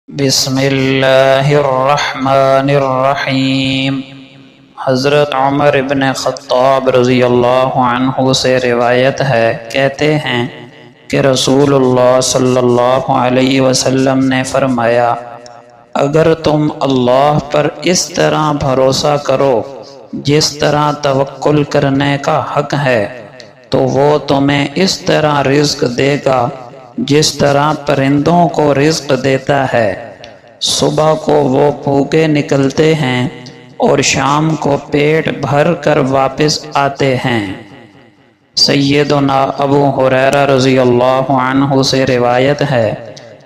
بسم اللہ الرحمن الرحیم۔ حضرت عمر ابن خطاب رضی اللہ عنہ سے روایت ہے، کہتے ہیں کہ رسول اللہ صلی اللہ علیہ وسلم نے فرمایا، اگر تم اللہ پر اس طرح بھروسہ کرو جس طرح توکل کرنے کا حق ہے تو وہ تمہیں اس طرح رزق دے گا جس طرح پرندوں کو رزق دیتا ہے۔ صبح کو وہ بھوکے نکلتے ہیں اور شام کو پیٹ بھر کر واپس آتے ہیں۔ سیدنا ابو ہریرہ رضی اللہ عنہ سے روایت ہے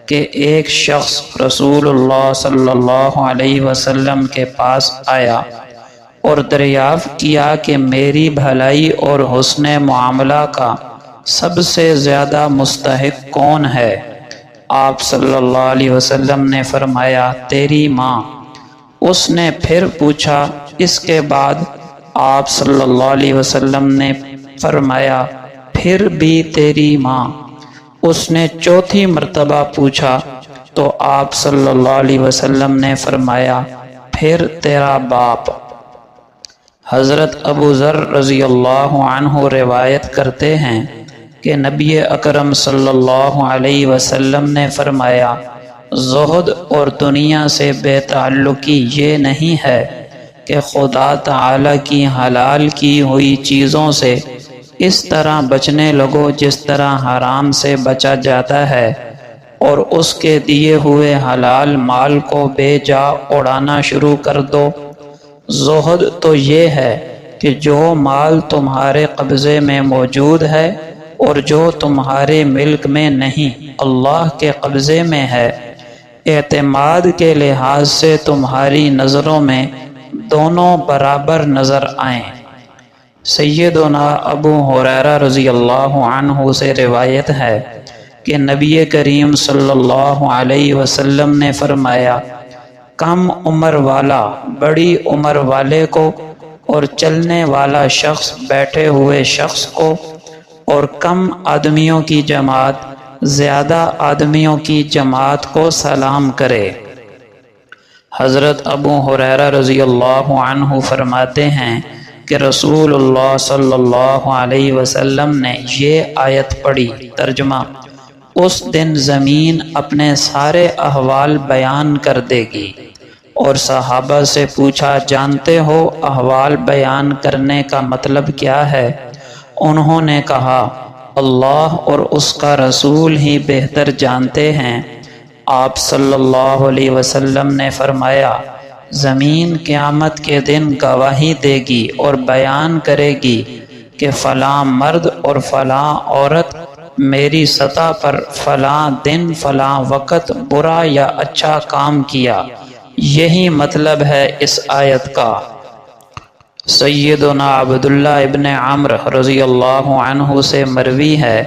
کہ ایک شخص رسول اللہ صلی اللہ علیہ وسلم کے پاس آیا اور دریافت کیا کہ میری بھلائی اور حسن معاملہ کا سب سے زیادہ مستحق کون ہے؟ آپ صلی اللہ علیہ وسلم نے فرمایا، تیری ماں۔ اس نے پھر پوچھا، اس کے بعد؟ آپ صلی اللہ علیہ وسلم نے فرمایا، پھر بھی تیری ماں۔ اس نے چوتھی مرتبہ پوچھا تو آپ صلی اللہ علیہ وسلم نے فرمایا، پھر تیرا باپ۔ حضرت ابو ذر رضی اللہ عنہ روایت کرتے ہیں کہ نبی اکرم صلی اللہ علیہ وسلم نے فرمایا، زہد اور دنیا سے بے تعلقی یہ نہیں ہے کہ خدا تعالی کی حلال کی ہوئی چیزوں سے اس طرح بچنے لگو جس طرح حرام سے بچا جاتا ہے، اور اس کے دیے ہوئے حلال مال کو بے جا اڑانا شروع کر دو۔ زہد تو یہ ہے کہ جو مال تمہارے قبضے میں موجود ہے اور جو تمہارے ملک میں نہیں، اللہ کے قبضے میں ہے، اعتماد کے لحاظ سے تمہاری نظروں میں دونوں برابر نظر آئیں۔ سیدنا ابو ہریرہ رضی اللہ عنہ سے روایت ہے کہ نبی کریم صلی اللہ علیہ وسلم نے فرمایا، کم عمر والا بڑی عمر والے کو اور چلنے والا شخص بیٹھے ہوئے شخص کو، اور کم آدمیوں کی جماعت زیادہ آدمیوں کی جماعت کو سلام کرے۔ حضرت ابو ہریرہ رضی اللہ عنہ فرماتے ہیں کہ رسول اللہ صلی اللہ علیہ وسلم نے یہ آیت پڑھی۔ ترجمہ: اس دن زمین اپنے سارے احوال بیان کر دے گی۔ اور صحابہ سے پوچھا، جانتے ہو احوال بیان کرنے کا مطلب کیا ہے؟ انہوں نے کہا، اللہ اور اس کا رسول ہی بہتر جانتے ہیں۔ آپ صلی اللہ علیہ وسلم نے فرمایا، زمین قیامت کے دن گواہی دے گی اور بیان کرے گی کہ فلاں مرد اور فلاں عورت میری سطح پر فلاں دن فلاں وقت برا یا اچھا کام کیا۔ یہی مطلب ہے اس آیت کا۔ سیدنا عبداللہ ابن عمرو رضی اللہ عنہ سے مروی ہے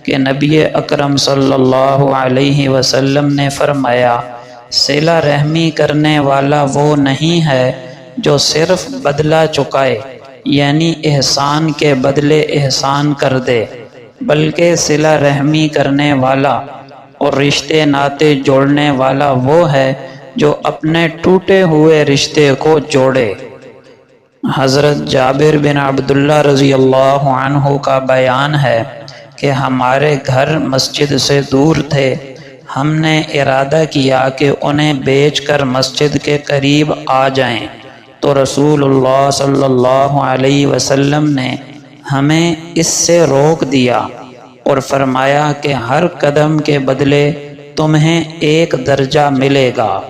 کہ نبی اکرم صلی اللہ علیہ وسلم نے فرمایا، صلہ رحمی کرنے والا وہ نہیں ہے جو صرف بدلہ چکائے، یعنی احسان کے بدلے احسان کر دے، بلکہ صلہ رحمی کرنے والا اور رشتے ناطے جوڑنے والا وہ ہے جو اپنے ٹوٹے ہوئے رشتے کو جوڑے۔ حضرت جابر بن عبداللہ رضی اللہ عنہ کا بیان ہے کہ ہمارے گھر مسجد سے دور تھے، ہم نے ارادہ کیا کہ انہیں بیچ کر مسجد کے قریب آ جائیں، تو رسول اللہ صلی اللہ علیہ وسلم نے ہمیں اس سے روک دیا اور فرمایا کہ ہر قدم کے بدلے تمہیں ایک درجہ ملے گا۔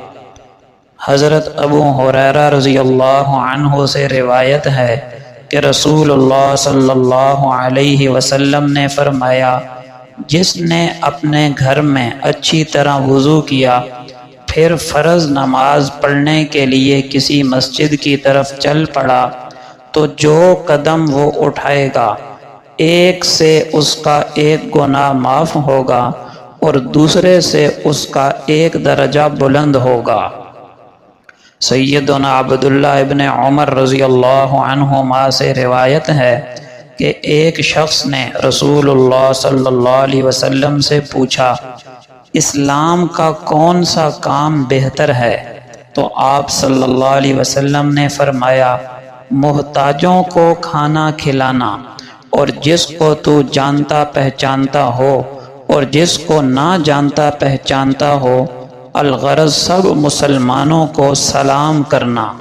حضرت ابو ہریرہ رضی اللہ عنہ سے روایت ہے کہ رسول اللہ صلی اللہ علیہ وسلم نے فرمایا، جس نے اپنے گھر میں اچھی طرح وضو کیا پھر فرض نماز پڑھنے کے لیے کسی مسجد کی طرف چل پڑا تو جو قدم وہ اٹھائے گا ایک سے اس کا ایک گناہ معاف ہوگا اور دوسرے سے اس کا ایک درجہ بلند ہوگا۔ سیدنا عبداللہ ابن عمر رضی اللہ عنہما سے روایت ہے کہ ایک شخص نے رسول اللہ صلی اللہ علیہ وسلم سے پوچھا، اسلام کا کون سا کام بہتر ہے؟ تو آپ صلی اللہ علیہ وسلم نے فرمایا محتاجوں کو کھانا کھلانا، اور جس کو تو جانتا پہچانتا ہو اور جس کو نہ جانتا پہچانتا ہو، الغرض سب مسلمانوں کو سلام کرنا۔